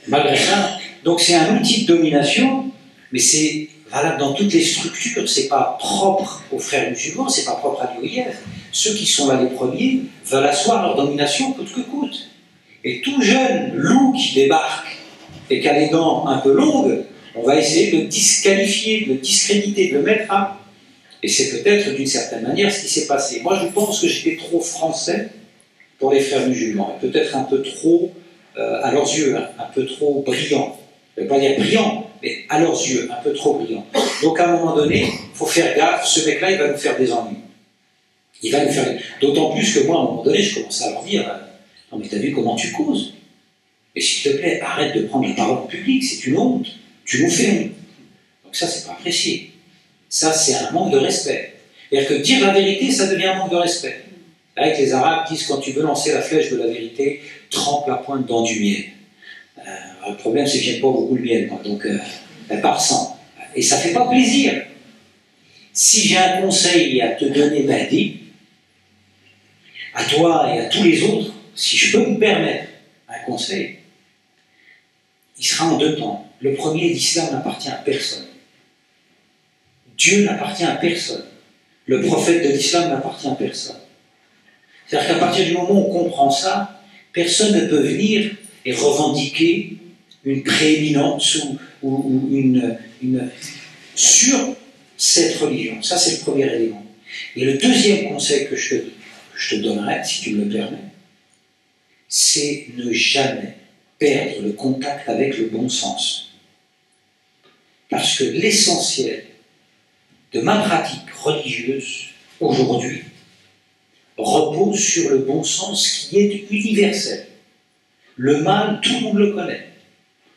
Malgré ça. Donc c'est un outil de domination, mais c'est valable dans toutes les structures. C'est pas propre aux frères musulmans, c'est pas propre à l'UIF. Ceux qui sont là les premiers veulent asseoir leur domination coûte que coûte. Et tout jeune loup qui débarque et qui a les dents un peu longues, on va essayer de le disqualifier, de le discréditer, de le mettre à... Et c'est peut-être d'une certaine manière ce qui s'est passé. Moi je pense que j'étais trop français pour les frères musulmans, et peut-être un peu trop, à leurs yeux, un peu trop brillant. Je ne vais pas dire brillant, mais à leurs yeux, un peu trop brillant. Donc à un moment donné, il faut faire gaffe, ce mec-là, il va nous faire des ennuis. Il va nous faire... D'autant plus que moi, à un moment donné, je commençais à leur dire, non mais t'as vu comment tu causes? Et s'il te plaît, arrête de prendre la parole en public, c'est une honte. Tu nous fais honte. Donc ça, c'est pas apprécié. Ça, c'est un manque de respect. C'est-à-dire que dire la vérité, ça devient un manque de respect. Avec les Arabes disent, quand tu veux lancer la flèche de la vérité, trempe la pointe dans du miel. Le problème, c'est que j'aime pas beaucoup le miel, moi, donc elle part sans. Et ça fait pas plaisir. Si j'ai un conseil à te donner, Mahdi, à toi et à tous les autres, si je peux me permettre un conseil, il sera en deux temps. Le premier, l'islam n'appartient à personne. Dieu n'appartient à personne. Le prophète de l'islam n'appartient à personne. C'est-à-dire qu'à partir du moment où on comprend ça, personne ne peut venir et revendiquer une prééminence ou sur cette religion. Ça, c'est le premier élément. Et le deuxième conseil que je te donnerai, si tu me le permets, c'est ne jamais perdre le contact avec le bon sens. Parce que l'essentiel de ma pratique religieuse, aujourd'hui, repose sur le bon sens qui est universel. Le mal, tout le monde le connaît.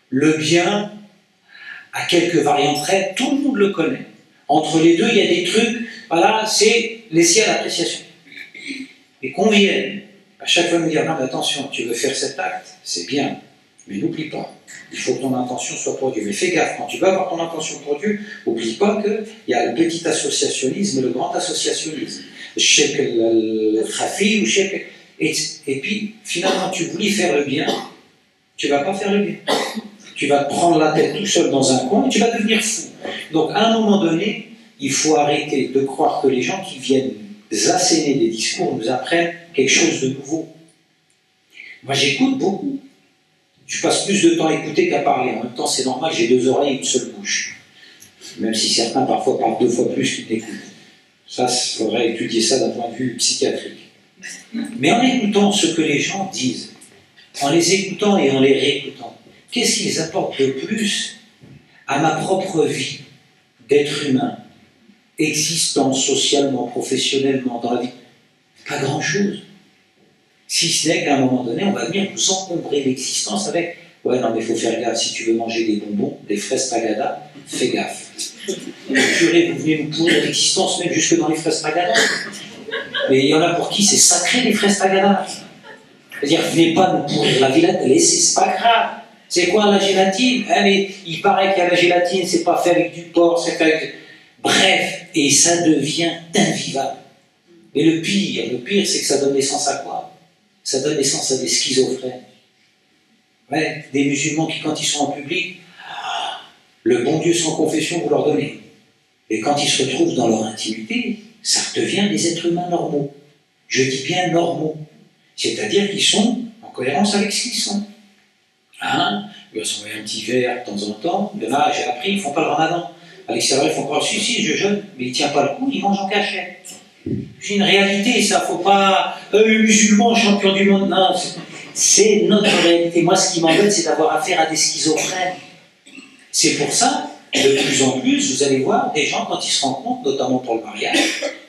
Le bien, à quelques variantes près, tout le monde le connaît. Entre les deux, il y a des trucs, voilà, c'est laisser à l'appréciation. Et qu'on vienne à chaque fois me dire, non mais attention, tu veux faire cet acte, c'est bien, mais n'oublie pas, il faut que ton intention soit pour Dieu. Mais fais gaffe, quand tu vas avoir ton intention pour Dieu, n'oublie pas qu'il y a le petit associationnisme et le grand associationnisme. Le trafic, et puis finalement tu voulais faire le bien, tu ne vas pas faire le bien. Tu vas te prendre la tête tout seul dans un coin et tu vas devenir fou. Donc à un moment donné, il faut arrêter de croire que les gens qui viennent asséner des discours nous apprennent quelque chose de nouveau. Moi j'écoute beaucoup. Je passe plus de temps à écouter qu'à parler. En même temps, c'est normal, j'ai 2 oreilles et une seule bouche. Même si certains parfois parlent 2 fois plus qu'ils n'écoutent. Ça, il faudrait étudier ça d'un point de vue psychiatrique. Mais en écoutant ce que les gens disent, en les écoutant et en les réécoutant, qu'est-ce qu'ils apportent de plus à ma propre vie d'être humain, existant socialement, professionnellement, dans la vie? Pas grand-chose. Si ce n'est qu'à un moment donné, on va venir nous encombrer l'existence avec « Ouais, non, mais il faut faire gaffe, si tu veux manger des bonbons, des fraises tagada, fais gaffe. » Purée, vous venez nous pourrir l'existence, même jusque dans les fraises tagada. Mais il y en a pour qui c'est sacré, les fraises tagada. C'est-à-dire, venez pas nous pourrir la vie, c'est pas grave. C'est quoi la gélatine? Mais il paraît qu'il y a la gélatine, c'est pas fait avec du porc, c'est fait avec... Bref, et ça devient invivable. Et le pire, c'est que ça donne naissance à quoi? Ça donne naissance à des schizophrènes. Ouais, des musulmans qui, quand ils sont en public, le bon Dieu sans confession, vous leur donnez. Et quand ils se retrouvent dans leur intimité, ça redevient des êtres humains normaux. Je dis bien normaux. C'est-à-dire qu'ils sont en cohérence avec ce qu'ils sont. Hein? Ils s'envoient un petit verre de temps en temps. De là, j'ai appris, ils ne font pas le ramadan. À l'extérieur, ils font croire, si, je jeûne, mais il ne tient pas le coup, ils mangent en cachette. C'est une réalité, ça, faut pas... le musulman, champion du monde, non, c'est notre réalité. Moi, ce qui m'embête, c'est d'avoir affaire à des schizophrènes. C'est pour ça, de plus en plus, vous allez voir, des gens, quand ils se rencontrent, notamment pour le mariage,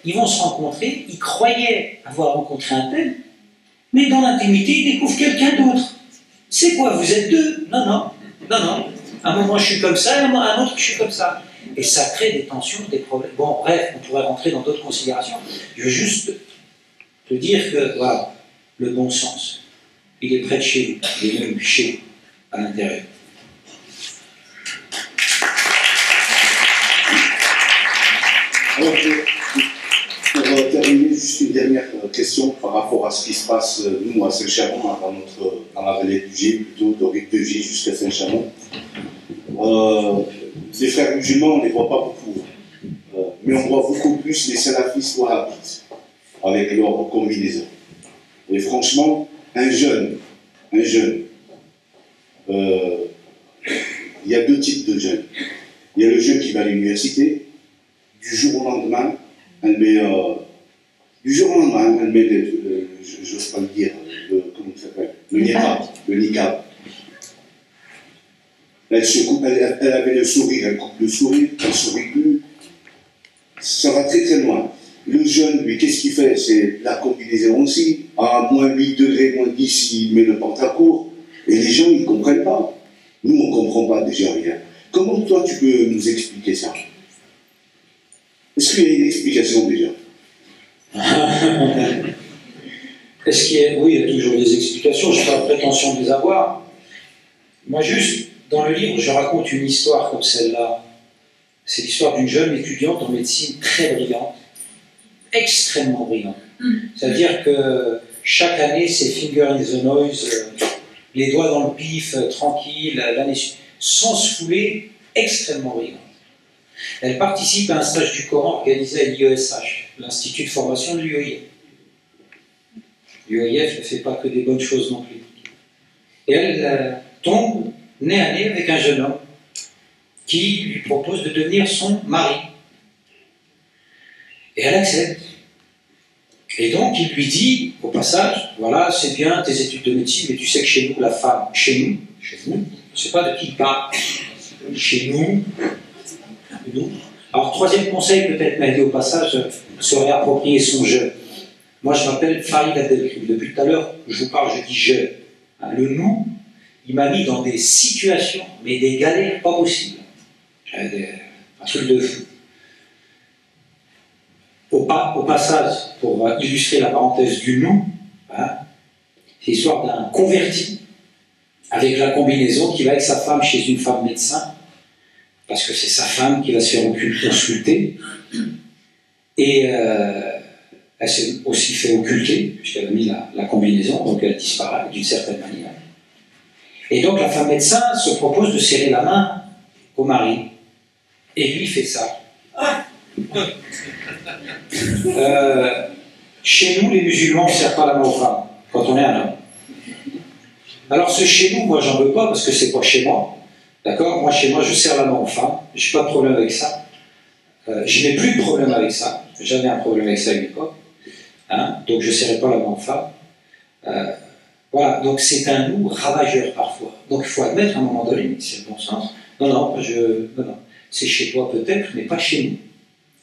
ils vont se rencontrer, ils croyaient avoir rencontré un tel, mais dans l'intimité, ils découvrent quelqu'un d'autre. C'est quoi, vous êtes 2? Non. Un moment, je suis comme ça, un autre, je suis comme ça. Et ça crée des tensions, des problèmes. Bon, bref, on pourrait rentrer dans d'autres considérations. Je veux juste te dire que, voilà, le bon sens, il est près de chez vous, il est même chez vous, à l'intérieur. Alors, pour terminer, juste une dernière question par rapport à ce qui se passe, nous, à Saint-Chamond, dans la vallée du Gier, plutôt d'Auric de Gier jusqu'à Saint-Chamond. Les frères musulmans, on ne les voit pas beaucoup, mais on voit beaucoup plus les salafistes wahhabites, avec leur combinaison. Et franchement, un jeune, il y a 2 types de jeunes. Il y a le jeune qui va à l'université, du jour au lendemain, elle met, j'ose pas le dire, comment ça s'appelle, le niqab. Elle se coupe, elle avait le sourire, elle coupe le sourire, elle ne sourit plus. Ça va très très loin. Le jeune, lui, qu'est-ce qu'il fait? C'est la combinaison aussi. À moins 8 degrés, moins 10, il met le pantacourt. Et les gens, ils ne comprennent pas. Nous, on ne comprend pas déjà rien. Comment toi, tu peux nous expliquer ça? Est-ce qu'il y a une explication déjà? Est-ce qu'il y a... Oui, il y a toujours des explications, je n'ai pas la prétention de les avoir. Moi, juste, dans le livre, je raconte une histoire comme celle-là. C'est l'histoire d'une jeune étudiante en médecine très brillante, extrêmement brillante. C'est-à-dire que chaque année, c'est finger in the noise, les doigts dans le pif, tranquille, l'année sans se fouler, extrêmement brillante. Elle participe à un stage du Coran organisé à l'IESH, l'Institut de formation de l'UEIF. L'UEIF ne fait pas que des bonnes choses non plus. Et elle tombe nez à nez avec un jeune homme qui lui propose de devenir son mari. Et elle accepte. Et donc il lui dit, au passage, voilà, c'est bien tes études de médecine, mais tu sais que chez nous, la femme, chez nous, je ne sais pas de qui il parle, chez nous. Alors, 3e conseil, peut-être, m'a dit au passage, se réapproprier son jeu. Moi, je m'appelle Farid Abdelkrim. Depuis tout à l'heure, je vous parle, je dis je. Hein, le nous, il m'a mis dans des situations, mais des galères pas possibles. Un truc de fou. Au passage, pour illustrer la parenthèse du nous, hein, c'est l'histoire d'un converti avec la combinaison qui va avec sa femme chez une femme médecin, parce que c'est sa femme qui va se faire consulter, et elle s'est aussi fait occulter, puisqu'elle a mis la combinaison, donc elle disparaît d'une certaine manière. Et donc la femme médecin se propose de serrer la main au mari, et lui fait ça. Chez nous, les musulmans, on ne serre pas la main aux femmes, quand on est un homme. Alors ce chez nous, moi j'en veux pas, parce que c'est pas chez moi. D'accord? Moi, chez moi, je serre la main aux femmes, je n'ai pas de problème avec ça. Je n'ai plus de problème avec ça. J'avais un problème avec ça à une époque. Hein? Donc je ne serrais pas la main aux femmes. Voilà, donc c'est un nous ravageur parfois. Donc il faut admettre à un moment donné, c'est le bon sens. Non, non, non. C'est chez toi peut-être, mais pas chez nous.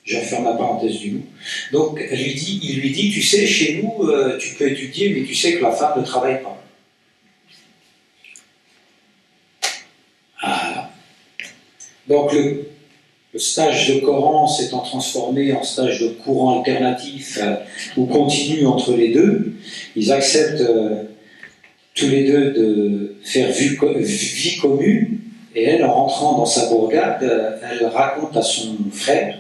Je referme la parenthèse du nous. Donc il lui dit, tu sais, chez nous, tu peux étudier, mais tu sais que la femme ne travaille pas. Voilà. Donc le stage de Coran s'étant transformé en stage de courant alternatif ou continu entre les deux, ils acceptent tous les deux de faire vie commune, et elle, en rentrant dans sa bourgade, elle raconte à son frère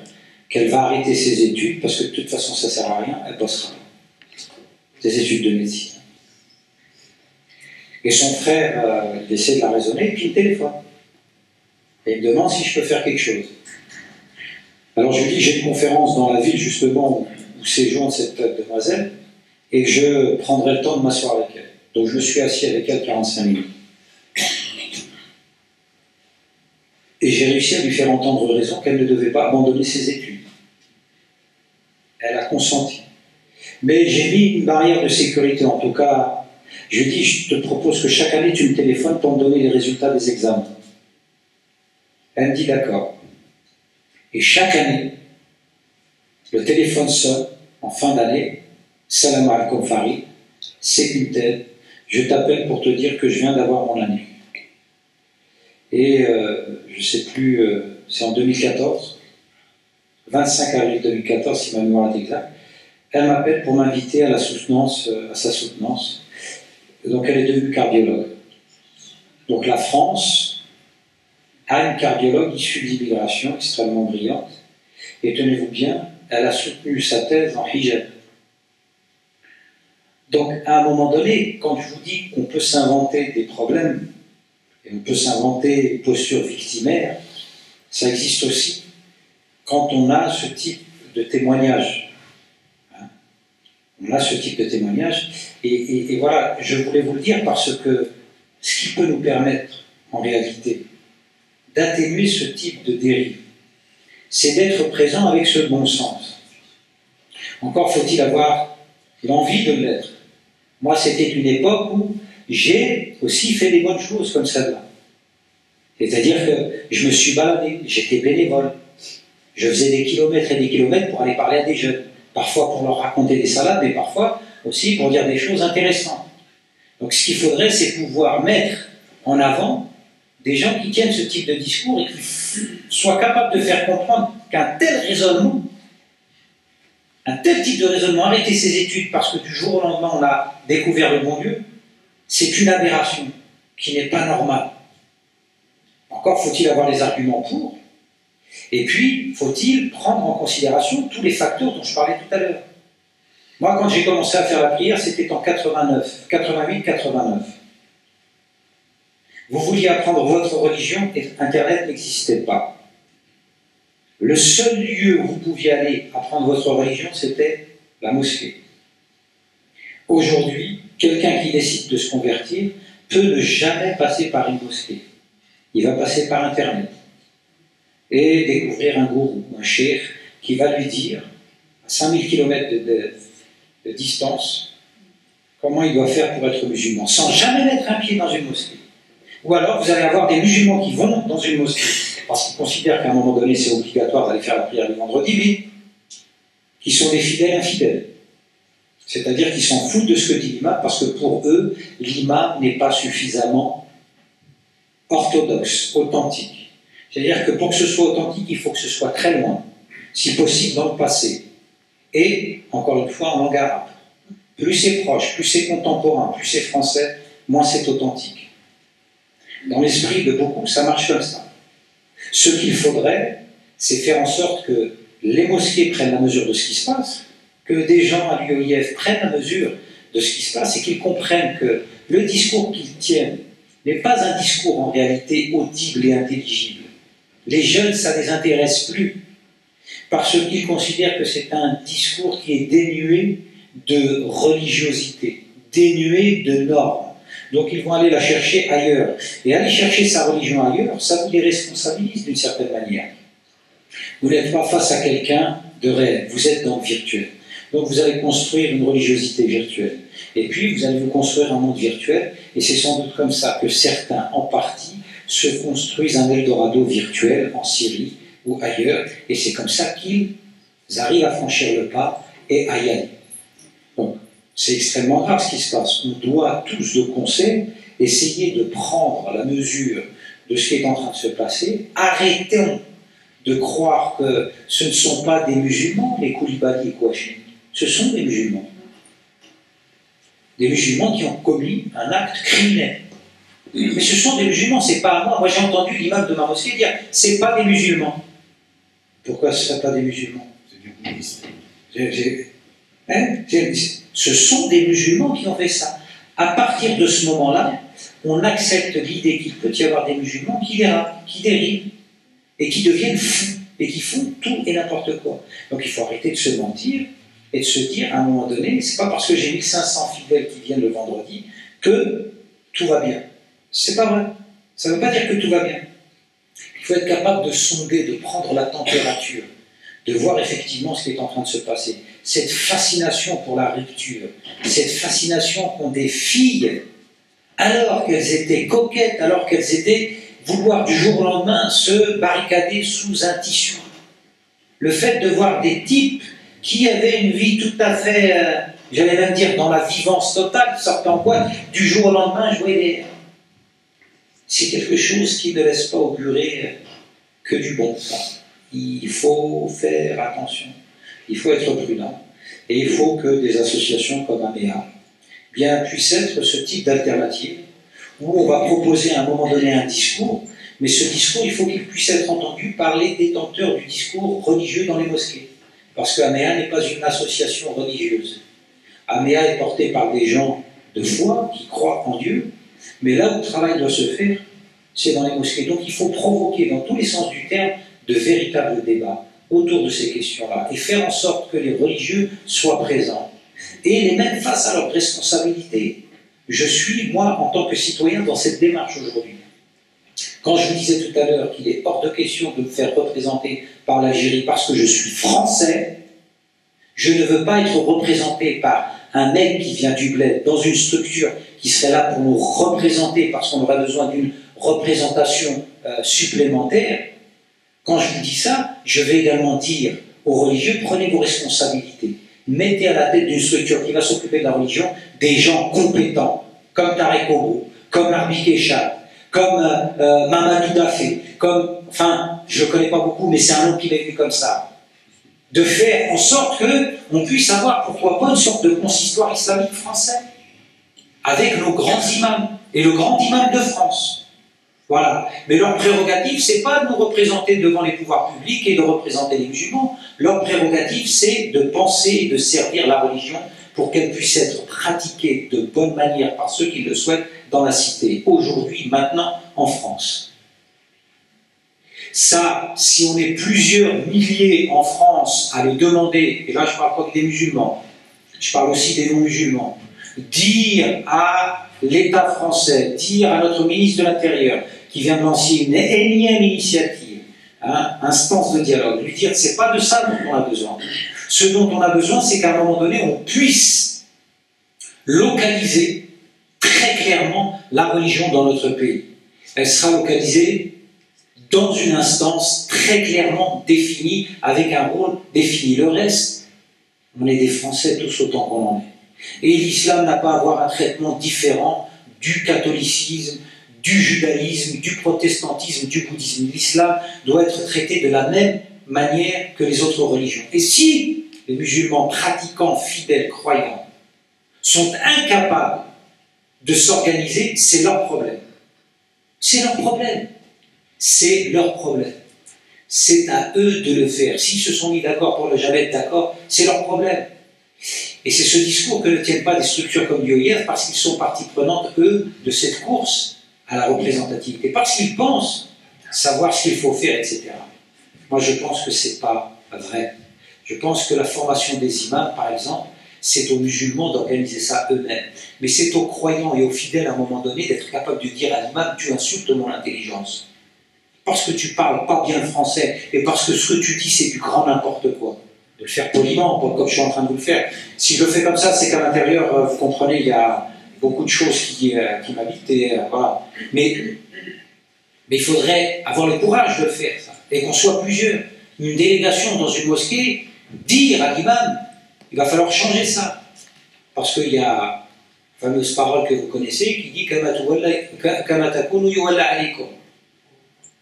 qu'elle va arrêter ses études parce que de toute façon ça ne sert à rien, elle bossera pas. Ses études de médecine. Et son frère essaie de la raisonner et puis il téléphone. Et il me demande si je peux faire quelque chose. Alors je lui dis, j'ai une conférence dans la ville justement où séjourne cette demoiselle et je prendrai le temps de m'asseoir avec elle. Donc je me suis assis avec elle 45 minutes. Et j'ai réussi à lui faire entendre raison qu'elle ne devait pas abandonner ses études. Elle a consenti. Mais j'ai mis une barrière de sécurité, en tout cas, je lui dis, je te propose que chaque année tu me téléphones pour me donner les résultats des examens. Elle me dit d'accord. Et chaque année, le téléphone sonne en fin d'année. Salam alaikum Farid, c'est une telle. Je t'appelle pour te dire que je viens d'avoir mon année. Et je ne sais plus, c'est en 2014, 25 avril 2014, si ma mémoire est exacte. Elle m'appelle pour m'inviter à la soutenance, à sa soutenance. Donc elle est devenue cardiologue. Donc la France a une cardiologue issue de l'immigration extrêmement brillante. Et tenez-vous bien, elle a soutenu sa thèse en hijab. Donc à un moment donné, quand je vous dis qu'on peut s'inventer des problèmes, et on peut s'inventer une posture victimaire, ça existe aussi quand on a ce type de témoignage. Hein? On a ce type de témoignage. Et voilà, je voulais vous le dire parce que ce qui peut nous permettre, en réalité, d'atténuer ce type de dérive, c'est d'être présent avec ce bon sens. Encore faut-il avoir l'envie de l'être. Moi, c'était une époque où j'ai aussi fait des bonnes choses comme celle-là. C'est-à-dire que je me suis baladé, j'étais bénévole. Je faisais des kilomètres et des kilomètres pour aller parler à des jeunes. Parfois pour leur raconter des salades, mais parfois aussi pour dire des choses intéressantes. Donc ce qu'il faudrait, c'est pouvoir mettre en avant des gens qui tiennent ce type de discours et qui soient capables de faire comprendre qu'un tel raisonnement, un tel type de raisonnement, arrêter ses études parce que du jour au lendemain on a découvert le bon Dieu, c'est une aberration qui n'est pas normale. Encore faut-il avoir les arguments pour, et puis faut-il prendre en considération tous les facteurs dont je parlais tout à l'heure. Moi, quand j'ai commencé à faire la prière, c'était en 88-89. Vous vouliez apprendre votre religion et Internet n'existait pas. Le seul lieu où vous pouviez aller apprendre votre religion, c'était la mosquée. Aujourd'hui, quelqu'un qui décide de se convertir peut ne jamais passer par une mosquée. Il va passer par Internet et découvrir un gourou, un cheikh, qui va lui dire, à 5000 km de distance, comment il doit faire pour être musulman, sans jamais mettre un pied dans une mosquée. Ou alors, vous allez avoir des musulmans qui vont dans une mosquée, parce qu'ils considèrent qu'à un moment donné, c'est obligatoire d'aller faire la prière le vendredi, mais qui sont des fidèles infidèles. C'est-à-dire qu'ils s'en foutent de ce que dit l'imam, parce que pour eux, l'imam n'est pas suffisamment orthodoxe, authentique. C'est-à-dire que pour que ce soit authentique, il faut que ce soit très loin, si possible dans le passé. Et, encore une fois, en langue arabe. Plus c'est proche, plus c'est contemporain, plus c'est français, moins c'est authentique. Dans l'esprit de beaucoup, ça marche comme ça. Ce qu'il faudrait, c'est faire en sorte que les mosquées prennent la mesure de ce qui se passe, que des gens à l'UOIF prennent la mesure de ce qui se passe et qu'ils comprennent que le discours qu'ils tiennent n'est pas un discours en réalité audible et intelligible. Les jeunes, ça ne les intéresse plus, parce qu'ils considèrent que c'est un discours qui est dénué de religiosité, dénué de normes. Donc ils vont aller la chercher ailleurs. Et aller chercher sa religion ailleurs, ça vous les responsabilise d'une certaine manière. Vous n'êtes pas face à quelqu'un de réel, vous êtes dans le virtuel. Donc vous allez construire une religiosité virtuelle. Et puis vous allez vous construire un monde virtuel, et c'est sans doute comme ça que certains, en partie, se construisent un Eldorado virtuel en Syrie ou ailleurs, et c'est comme ça qu'ils arrivent à franchir le pas et à y aller. Donc, c'est extrêmement grave ce qui se passe. On doit tous de concert essayer de prendre la mesure de ce qui est en train de se passer. Arrêtons de croire que ce ne sont pas des musulmans, les Koulibaly et Kouachi. Ce sont des musulmans. Des musulmans qui ont commis un acte criminel. Mais ce sont des musulmans, c'est pas à moi. Moi j'ai entendu l'imam de ma mosquée dire c'est pas des musulmans. Pourquoi ce ne serait pas des musulmans? C'est du bouddhisme. Ce sont des musulmans qui ont fait ça. À partir de ce moment-là, on accepte l'idée qu'il peut y avoir des musulmans qui dérapent, qui dérivent, et qui deviennent fous, et qui font tout et n'importe quoi. Donc il faut arrêter de se mentir, et de se dire, à un moment donné, c'est pas parce que j'ai 1500 fidèles qui viennent le vendredi que tout va bien. C'est pas vrai. Ça ne veut pas dire que tout va bien. Il faut être capable de sonder, de prendre la température, de voir effectivement ce qui est en train de se passer. Cette fascination pour la rupture, cette fascination qu'ont des filles, alors qu'elles étaient coquettes, alors qu'elles étaient, vouloir du jour au lendemain se barricader sous un tissu. Le fait de voir des types qui avaient une vie tout à fait, j'allais même dire, dans la vivance totale, qui sortaient en boîte, du jour au lendemain jouer des... C'est quelque chose qui ne laisse pas augurer que du bon. Il faut faire attention, il faut être prudent, et il faut que des associations comme AMEA bien, puissent être ce type d'alternative, où on va proposer à un moment donné un discours, mais ce discours, il faut qu'il puisse être entendu par les détenteurs du discours religieux dans les mosquées. Parce que AMEA n'est pas une association religieuse. AMEA est portée par des gens de foi qui croient en Dieu, mais là où le travail doit se faire, c'est dans les mosquées. Donc il faut provoquer, dans tous les sens du terme, de véritables débats autour de ces questions-là, et faire en sorte que les religieux soient présents, et les mettre face à leurs responsabilités. Je suis, moi, en tant que citoyen, dans cette démarche aujourd'hui. Quand je vous disais tout à l'heure qu'il est hors de question de me faire représenter par l'Algérie parce que je suis français, je ne veux pas être représenté par un mec qui vient du bled dans une structure qui serait là pour nous représenter parce qu'on aurait besoin d'une représentation supplémentaire. Quand je vous dis ça, je vais également dire aux religieux, prenez vos responsabilités. Mettez à la tête d'une structure qui va s'occuper de la religion des gens compétents, comme Tarek Obo, comme Arbi Kéchal, comme Mamadou Dafé, comme, enfin, je ne connais pas beaucoup, mais c'est un nom qui m'est venu comme ça. De faire en sorte qu'on puisse avoir, pourquoi pas, une sorte de consistoire islamique français, avec nos grands imams, et le grand imam de France. Voilà. Mais leur prérogative, c'est pas de nous représenter devant les pouvoirs publics et de représenter les musulmans. Leur prérogative, c'est de penser et de servir la religion pour qu'elle puisse être pratiquée de bonne manière par ceux qui le souhaitent dans la cité, aujourd'hui, maintenant, en France. Ça, si on est plusieurs milliers en France à le demander, et là je ne parle pas que des musulmans, je parle aussi des non-musulmans, dire à l'État français, dire à notre ministre de l'Intérieur, qui vient de lancer une énième initiative, instance de dialogue, lui dire c'est pas de ça dont on a besoin. Ce dont on a besoin, c'est qu'à un moment donné, on puisse localiser très clairement la religion dans notre pays. Elle sera localisée dans une instance très clairement définie, avec un rôle défini. Le reste, on est des Français tous autant qu'on en est. Et l'islam n'a pas à avoir un traitement différent du catholicisme, du judaïsme, du protestantisme, du bouddhisme. L'islam doit être traité de la même manière que les autres religions. Et si les musulmans pratiquants, fidèles, croyants, sont incapables de s'organiser, c'est leur problème. C'est leur problème. C'est leur problème. C'est à eux de le faire. S'ils se sont mis d'accord pour ne jamais être d'accord, c'est leur problème. Et c'est ce discours que ne tiennent pas des structures comme l'UOIF parce qu'ils sont partie prenante, eux, de cette course à la représentativité. Parce qu'ils pensent savoir ce qu'il faut faire, etc. Moi, je pense que ce n'est pas vrai. Je pense que la formation des imams, par exemple, c'est aux musulmans d'organiser ça eux-mêmes. Mais c'est aux croyants et aux fidèles, à un moment donné, d'être capable de dire à l'imam, tu insultes mon intelligence. Parce que tu parles pas bien le français, et parce que ce que tu dis, c'est du grand n'importe quoi. De le faire poliment, pas comme je suis en train de vous le faire. Si je le fais comme ça, c'est qu'à l'intérieur, vous comprenez, il y a beaucoup de choses qui m'habitent, voilà. Mais il faudrait avoir le courage de le faire, ça. Et qu'on soit plusieurs. Une délégation dans une mosquée, dire à l'imam, il va falloir changer ça. Parce qu'il y a la fameuse parole que vous connaissez qui dit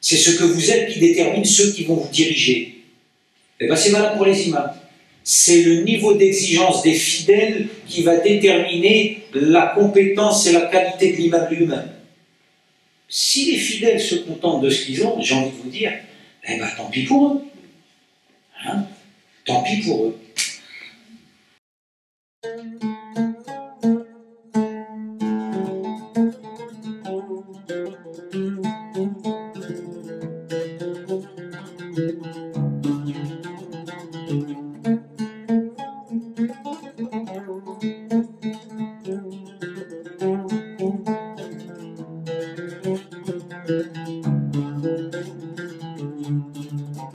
c'est ce que vous êtes qui détermine ceux qui vont vous diriger. Et bien c'est valable pour les imams. C'est le niveau d'exigence des fidèles qui va déterminer la compétence et la qualité de l'imam lui-même. Si les fidèles se contentent de ce qu'ils ont, j'ai envie de vous dire, eh bien tant pis pour eux. Hein? Tant pis pour eux. Thank you.